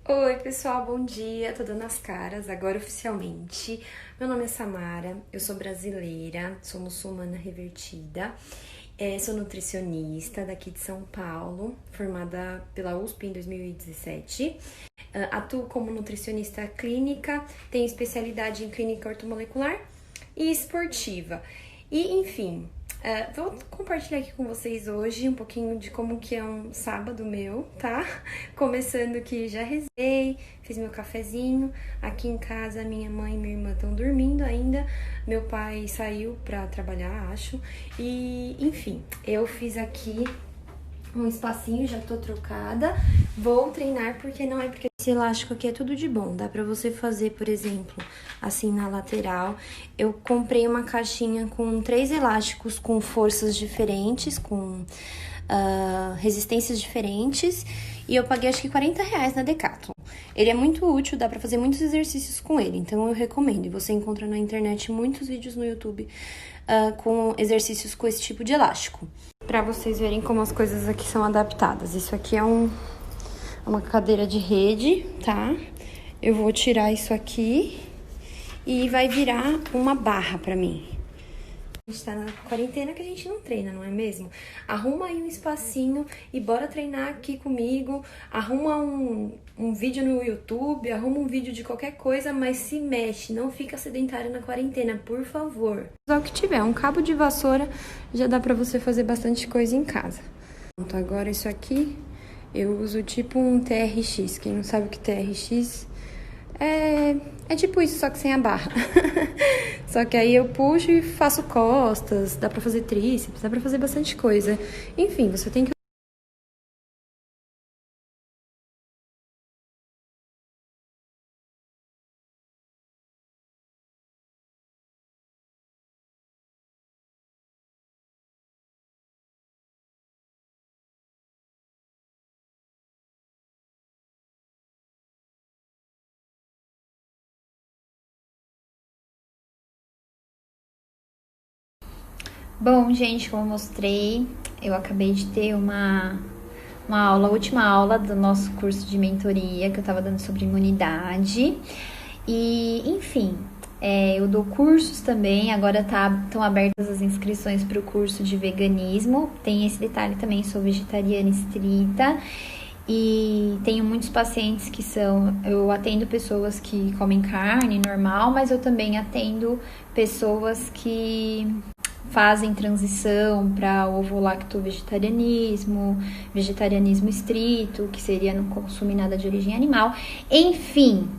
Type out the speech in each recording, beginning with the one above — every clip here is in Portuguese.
Oi, pessoal, bom dia. Tô dando as caras agora oficialmente. Meu nome é Samara, eu sou brasileira, sou muçulmana revertida, sou nutricionista daqui de São Paulo, formada pela USP em 2017. Atuo como nutricionista clínica, tenho especialidade em clínica ortomolecular e esportiva. E, enfim, vou compartilhar aqui com vocês hoje um pouquinho de como que é um sábado meu, tá? Começando que já rezei, fiz meu cafezinho. Aqui em casa, minha mãe e minha irmã estão dormindo ainda. Meu pai saiu pra trabalhar, acho. E, enfim, eu fiz aqui um espacinho, já tô trocada. Vou treinar porque não é porque esse elástico aqui é tudo de bom. Dá pra você fazer, por exemplo, assim na lateral. Eu comprei uma caixinha com 3 elásticos com forças diferentes, com resistências diferentes. E eu paguei acho que R$ 40 na Decathlon. Ele é muito útil, dá pra fazer muitos exercícios com ele, então eu recomendo. E você encontra na internet muitos vídeos no YouTube com exercícios com esse tipo de elástico. Pra vocês verem como as coisas aqui são adaptadas. Isso aqui é uma cadeira de rede, tá? Eu vou tirar isso aqui e vai virar uma barra pra mim. A gente tá na quarentena que a gente não treina, não é mesmo? Arruma aí um espacinho e bora treinar aqui comigo. Arruma um vídeo no YouTube, arruma um vídeo de qualquer coisa, mas se mexe, não fica sedentário na quarentena, por favor. Só o que tiver, um cabo de vassoura já dá pra você fazer bastante coisa em casa. Pronto, agora isso aqui eu uso tipo um TRX. Quem não sabe o que é TRX é tipo isso, só que sem a barra. Só que aí eu puxo e faço costas, dá pra fazer tríceps, dá pra fazer bastante coisa. Enfim, você tem que... Bom, gente, como eu mostrei, eu acabei de ter uma aula, a última aula do nosso curso de mentoria que eu tava dando sobre imunidade. E, enfim, eu dou cursos também, agora estão abertas as inscrições para o curso de veganismo. Tem esse detalhe também, sou vegetariana estrita. E tenho muitos pacientes eu atendo pessoas que comem carne normal, mas eu também atendo pessoas que fazem transição para ovo-lacto-vegetarianismo, vegetarianismo estrito, que seria não consumir nada de origem animal. Enfim,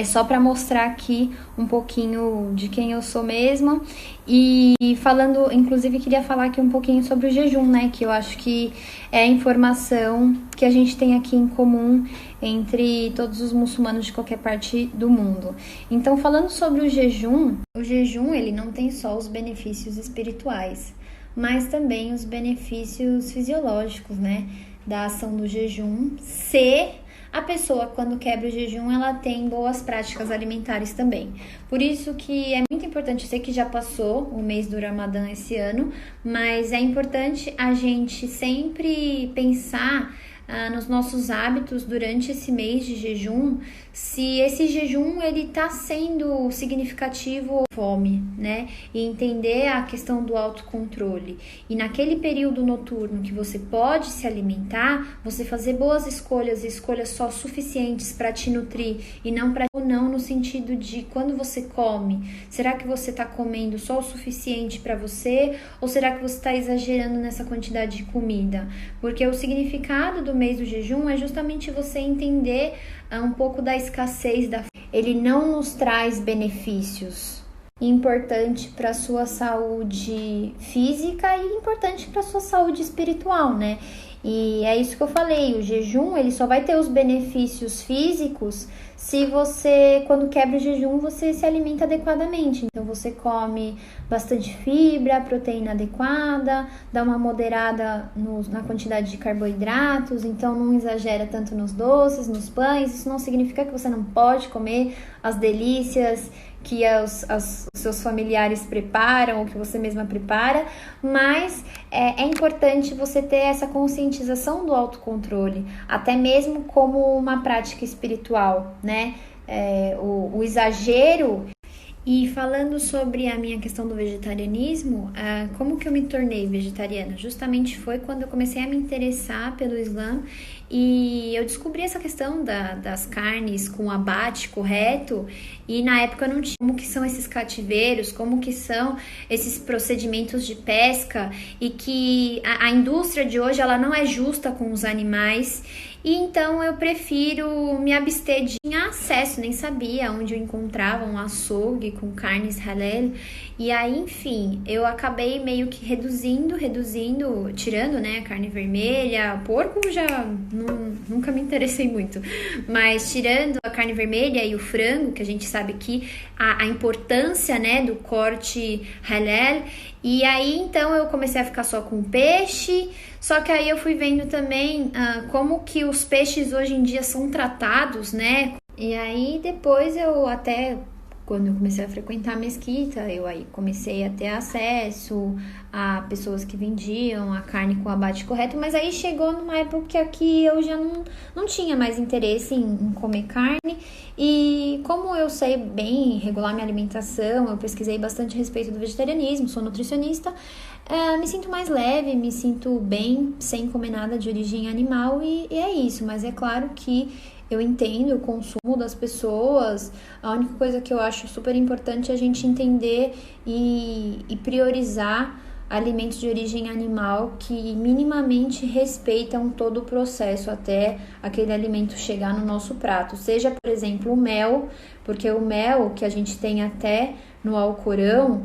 só para mostrar aqui um pouquinho de quem eu sou mesmo. E falando, inclusive, queria falar aqui um pouquinho sobre o jejum, né? Que eu acho que é a informação que a gente tem aqui em comum entre todos os muçulmanos de qualquer parte do mundo. Então, falando sobre o jejum ele não tem só os benefícios espirituais, mas também os benefícios fisiológicos, né? Da ação do jejum, se a pessoa, quando quebra o jejum, ela tem boas práticas alimentares também. Por isso que é muito importante, eu sei que já passou o mês do Ramadã esse ano, mas é importante a gente sempre pensar nos nossos hábitos durante esse mês de jejum, se esse jejum ele tá sendo significativo ou fome, né? E entender a questão do autocontrole. E naquele período noturno que você pode se alimentar, você fazer boas escolhas só suficientes para te nutrir e não para não no sentido de quando você come, será que você tá comendo só o suficiente para você ou será que você tá exagerando nessa quantidade de comida? Porque o significado do mês do jejum é justamente você entender um pouco da escassez ele não nos traz benefícios importante para sua saúde física e importante para sua saúde espiritual, né? E é isso que eu falei, o jejum ele só vai ter os benefícios físicos se você, quando quebra o jejum, você se alimenta adequadamente. Então você come bastante fibra, proteína adequada, dá uma moderada na quantidade de carboidratos, então não exagera tanto nos doces, nos pães. Isso não significa que você não pode comer as delícias que os seus familiares preparam ou que você mesma prepara, mas é importante você ter essa conscientização do autocontrole, até mesmo como uma prática espiritual, né? O exagero. E falando sobre a minha questão do vegetarianismo, como que eu me tornei vegetariana? Justamente foi quando eu comecei a me interessar pelo Islã e eu descobri essa questão das carnes com abate correto, e na época eu não tinha como que são esses cativeiros, como que são esses procedimentos de pesca, e que a indústria de hoje ela não é justa com os animais. E então eu prefiro me abster de acesso, nem sabia onde eu encontrava um açougue com carnes halal. E aí, enfim, eu acabei meio que reduzindo, tirando, né, a carne vermelha. Porco já nunca me interessei muito, mas tirando a carne vermelha e o frango, que a gente sabe que a importância, né, do corte halal. E aí, então, eu comecei a ficar só com peixe. Só que aí eu fui vendo também como que os peixes hoje em dia são tratados, né? E aí depois quando eu comecei a frequentar a mesquita, eu aí comecei a ter acesso a pessoas que vendiam a carne com abate correto, mas aí chegou numa época que eu já não tinha mais interesse em comer carne, e como eu sei bem regular minha alimentação, eu pesquisei bastante a respeito do vegetarianismo, sou nutricionista, me sinto mais leve, me sinto bem sem comer nada de origem animal, e é isso. Mas é claro que eu entendo o consumo das pessoas. A única coisa que eu acho super importante é a gente entender e priorizar alimentos de origem animal que minimamente respeitam todo o processo até aquele alimento chegar no nosso prato. Seja, por exemplo, o mel, porque o mel que a gente tem até no Alcorão,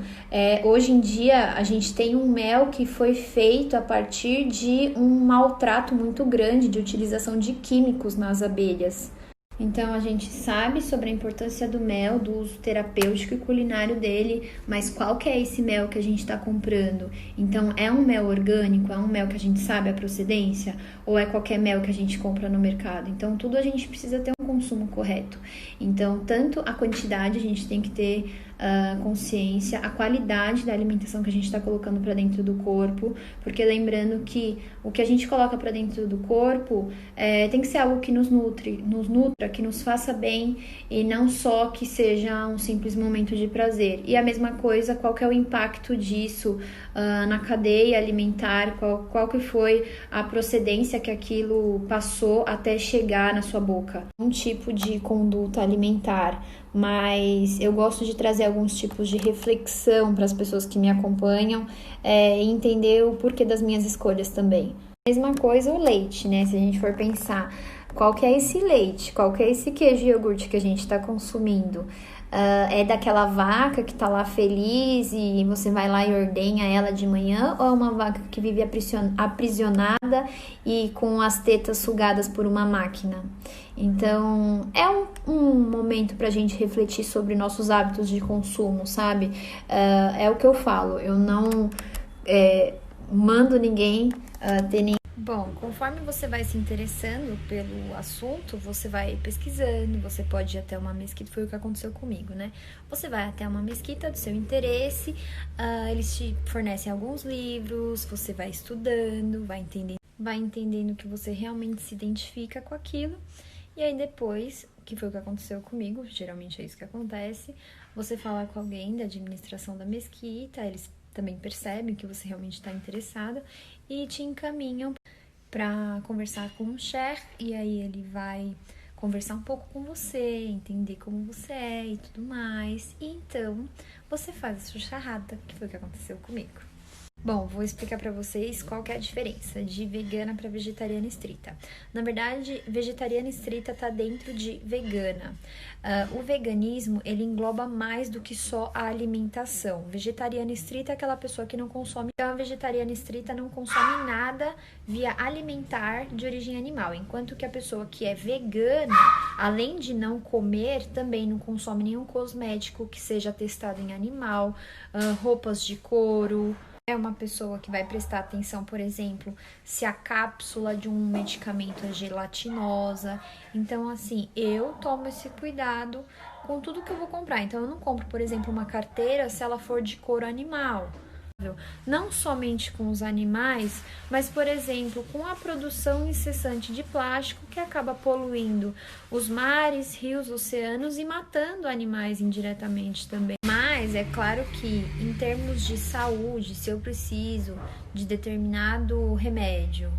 hoje em dia a gente tem um mel que foi feito a partir de um maltrato muito grande de utilização de químicos nas abelhas. Então a gente sabe sobre a importância do mel, do uso terapêutico e culinário dele, mas qual que é esse mel que a gente está comprando? Então é um mel orgânico, é um mel que a gente sabe a procedência, ou é qualquer mel que a gente compra no mercado? Então tudo a gente precisa ter um consumo correto. Então tanto a quantidade a gente tem que ter consciência, a qualidade da alimentação que a gente está colocando para dentro do corpo, porque lembrando que o que a gente coloca para dentro do corpo tem que ser algo que nos nutra, que nos faça bem, e não só que seja um simples momento de prazer. E a mesma coisa, qual que é o impacto disso na cadeia alimentar, qual que foi a procedência que aquilo passou até chegar na sua boca. Um tipo de conduta alimentar, mas eu gosto de trazer alguns tipos de reflexão para as pessoas que me acompanham e entender o porquê das minhas escolhas também. Mesma coisa o leite, né? Se a gente for pensar, qual que é esse leite, qual que é esse queijo e iogurte que a gente está consumindo? É daquela vaca que tá lá feliz e você vai lá e ordenha ela de manhã, ou é uma vaca que vive aprisionada e com as tetas sugadas por uma máquina? Então, é um momento pra gente refletir sobre nossos hábitos de consumo, sabe? É o que eu falo, eu não mando ninguém ter nem... Bom, conforme você vai se interessando pelo assunto, você vai pesquisando, você pode ir até uma mesquita, foi o que aconteceu comigo, né? Você vai até uma mesquita do seu interesse, eles te fornecem alguns livros, você vai estudando, vai entendendo que você realmente se identifica com aquilo, e aí depois, que foi o que aconteceu comigo, geralmente é isso que acontece, você fala com alguém da administração da mesquita, eles também percebem que você realmente está interessada e te encaminham para conversar com o chefe, e aí ele vai conversar um pouco com você, entender como você é e tudo mais. E então você faz a sua charrada, que foi o que aconteceu comigo. Bom, vou explicar para vocês qual que é a diferença de vegana para vegetariana estrita. Na verdade, vegetariana estrita tá dentro de vegana. O veganismo, ele engloba mais do que só a alimentação. Vegetariana estrita é aquela pessoa que não consome. Então, a vegetariana estrita não consome nada via alimentar de origem animal. Enquanto que a pessoa que é vegana, além de não comer, também não consome nenhum cosmético que seja testado em animal, roupas de couro, É uma pessoa que vai prestar atenção, por exemplo, se a cápsula de um medicamento é gelatinosa. Então, assim, eu tomo esse cuidado com tudo que eu vou comprar. Então, eu não compro, por exemplo, uma carteira se ela for de couro animal. Não somente com os animais, mas, por exemplo, com a produção incessante de plástico que acaba poluindo os mares, rios, oceanos e matando animais indiretamente também. Mas é claro que, em termos de saúde, se eu preciso de determinado remédio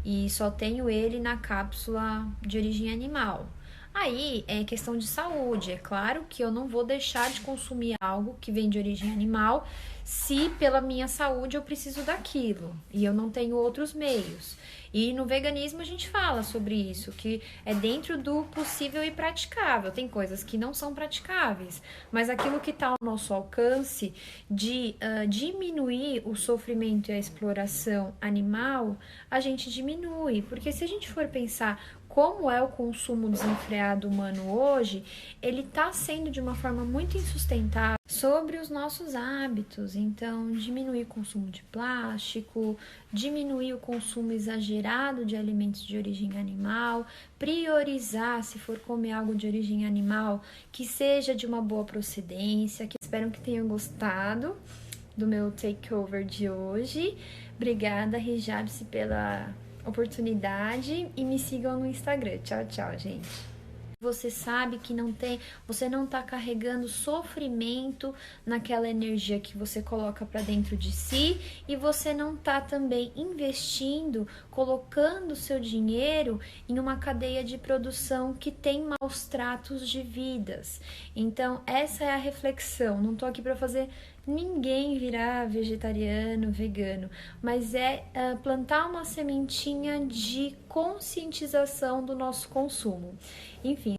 e só tenho ele na cápsula de origem animal, aí é questão de saúde. É claro que eu não vou deixar de consumir algo que vem de origem animal se pela minha saúde eu preciso daquilo e eu não tenho outros meios. E no veganismo a gente fala sobre isso, que é dentro do possível e praticável. Tem coisas que não são praticáveis, mas aquilo que está ao nosso alcance de diminuir o sofrimento e a exploração animal, a gente diminui. Porque se a gente for pensar como é o consumo desenfreado humano hoje, ele está sendo de uma forma muito insustentável sobre os nossos hábitos. Então, diminuir o consumo de plástico, diminuir o consumo exagerado de alimentos de origem animal, priorizar, se for comer algo de origem animal, que seja de uma boa procedência. Espero que tenham gostado do meu takeover de hoje. Obrigada, Hijabse, pela oportunidade e me sigam no Instagram. Tchau, tchau, gente. Você sabe que você não tá carregando sofrimento naquela energia que você coloca para dentro de si e você não tá também investindo, colocando seu dinheiro em uma cadeia de produção que tem maus tratos de vidas. Então, essa é a reflexão. Não tô aqui para fazer ninguém virar vegetariano, vegano, mas é plantar uma sementinha de conscientização do nosso consumo. Enfim,